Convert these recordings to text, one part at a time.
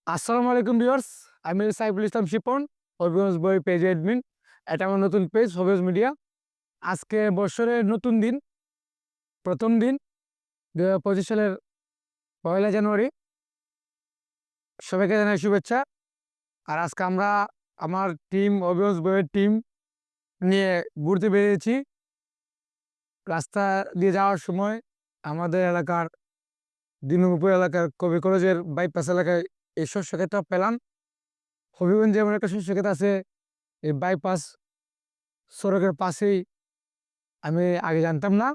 আসসালামু আলাইকুম ভিউয়ার্স, আমি সাইফুল ইসলাম শিপন, হবিগঞ্জ বই পেজ অ্যাডমিন। এটা আমার নতুন পেজ হবিগঞ্জ মিডিয়া। আজকে বছরের নতুন দিন, প্রথম দিন 2025 সালের 1 জানুয়ারি। সবাইকে জানাই শুভেচ্ছা। আর আজকে আমরা আমার টিম, হবিগঞ্জ বইয়ের টিম নিয়ে ঘুরতে বেরিয়েছি। রাস্তা দিয়ে যাওয়ার সময় আমাদের এলাকার দিনুপুর এলাকার কবি কলেজের বাইপাস এলাকায় এই শস্য ক্ষেতটা পেলাম। হবিগঞ্জে এমন একটা শস্য ক্ষেত আছে, এই বাইপাস সড়কের পাশেই। আমি আগে জানতাম না,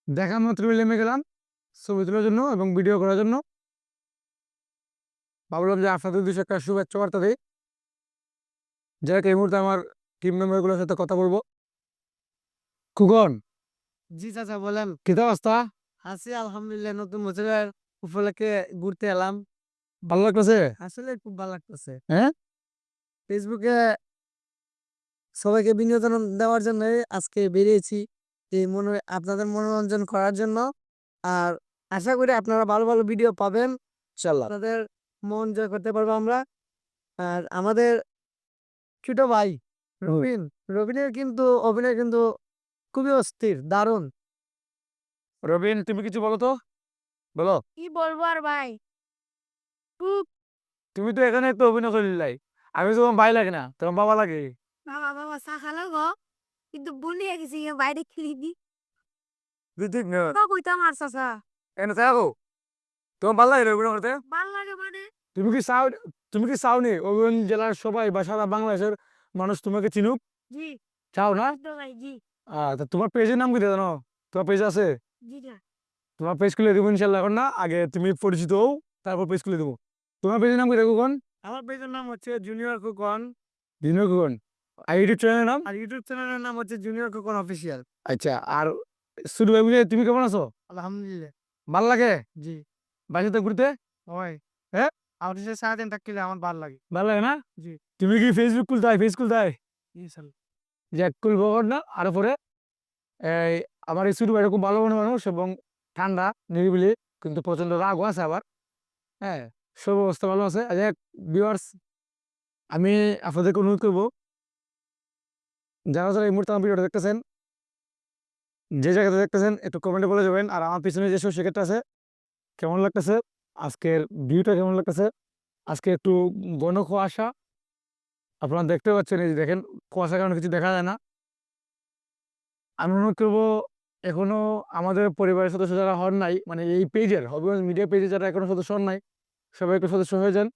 দেখা মাত্র নেমে গেলাম ছবি তোলার জন্য এবং ভিডিও করার জন্য। ভাবলাম যে আপনাদের দুশো একটা শুভেচ্ছা বার্তা দিই, যারা এই মুহূর্তে আমার টিম মেম্বারগুলোর সাথে কথা বলবো। খুকন, জি চাচা বলেন। কি অবস্থা? আছি আলহামদুলিল্লাহ, নতুন বছরের উপলক্ষে ঘুরতে এলাম। ভালো লাগতেছে? আসলে খুব ভালো লাগতেছে। হ্যাঁ, ফেসবুকে সবাইকে বিনোদন দেওয়ার জন্য আজকে বেরিয়েছি, এই আপনাদের মনোরঞ্জন করার জন্য। আর আশা করি আপনারা ভালো ভালো ভিডিও পাবেন, ইনশাল্লাহ। আপনাদের মন জয় করতে পারবো আমরা। আর আমাদের ছোট ভাই রবিন, রবিনের কিন্তু অভিনয় কিন্তু খুবই অস্থির, দারুণ। রবিন, তুমি কিছু বলো তো, বলো। কি বলবো আর ভাই, খুব তুমি তো এখানে একটু অভিনয় করলাই, আমি তো তোমার ভাই লাগে না, তোমার বাবা লাগে। বাবা বাবা চা খালো গো, কিন্তু ভুলিয়ে গেছি বাইরে খেলি দি তুই ঠিক না, তো কইতাম আর চাচা এনে থাকো। তোমার ভালো লাগে অভিনয় করতে? ভাল লাগে মানে তুমি কি চাও, তুমি কি চাওনি অভিনয় জেলার সবাই বা সারা বাংলাদেশের মানুষ তোমাকে চিনুক? জি চাও না? তো ভাই জি তা তোমার পেজের নাম কি জানো? তোমার পেজ আছে? জি না তোমার পেজ খুলে দেবো ইনশাল্লাহ। এখন না, আগে তুমি পরিচিত হও, তারপর পেজ খুলে দেবো। তোমার পেজের নাম কি দেখো কোন? আমার পেজের নাম হচ্ছে জুনিয়র খোকন, দিনের কোন? আর ইউটিউব চ্যানেলের নাম? আর ইউটিউব চ্যানেলের নাম হচ্ছে জুনিয়র খোকন অফিসিয়াল। আচ্ছা, আর শুরু ভাই, বুঝে তুমি কেমন আছো? আলহামদুলিল্লাহ। ভাল লাগে জি বাসাতে ঘুরতে? হয়। হ্যাঁ, আমাদের সাথে সারাদিন থাকলে আমার ভালো লাগে। ভালো লাগে না? জি তুমি কি ফেসবুক খুলতে হয়? ফেস খুলতে হয়? ইনশাল্লাহ। যে খুলবো না। আর পরে এই আমার এই শুরু ভাই খুব ভালো মনে মানুষ এবং ঠান্ডা নিরিবিলি, কিন্তু প্রচন্ড রাগও আছে আবার। হ্যাঁ, সব অবস্থা ভালো আছে। আচ্ছা ভিউয়ার্স, আমি আপনাদেরকে অনুরোধ করবো, যারা যারা এই মুহূর্তে আমার ভিডিওটা দেখতেছেন, যে জায়গাতে দেখতেছেন একটু কমেন্টে বলে যাবেন। আর আমার পিছনে যে সব সেক্ষেত্রে আছে, কেমন লাগতেছে, আজকের ভিউটা কেমন লাগতেছে। আজকে একটু ঘন কুয়াশা, আপনারা দেখতে পাচ্ছেন, এই যে দেখেন, কুয়াশার কারণে কিছু দেখা যায় না। আমি অনুরোধ করবো, এখনো আমাদের পরিবারের সদস্য যারা হন নাই, মানে এই পেজের হবিগঞ্জ মিডিয়া পেজে যারা এখনো সদস্য হন নাই, সবাই একটু সদস্য হয়ে যান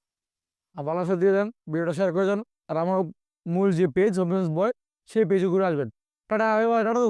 আর ভালোবাসা দিয়ে যান, ভিডিওটা শেয়ার করে যান। আর আমার মূল যে পেজ হবিগঞ্জ বয়, সেই পেজে ঘুরে আসবেন। Tata, bye bye, tata.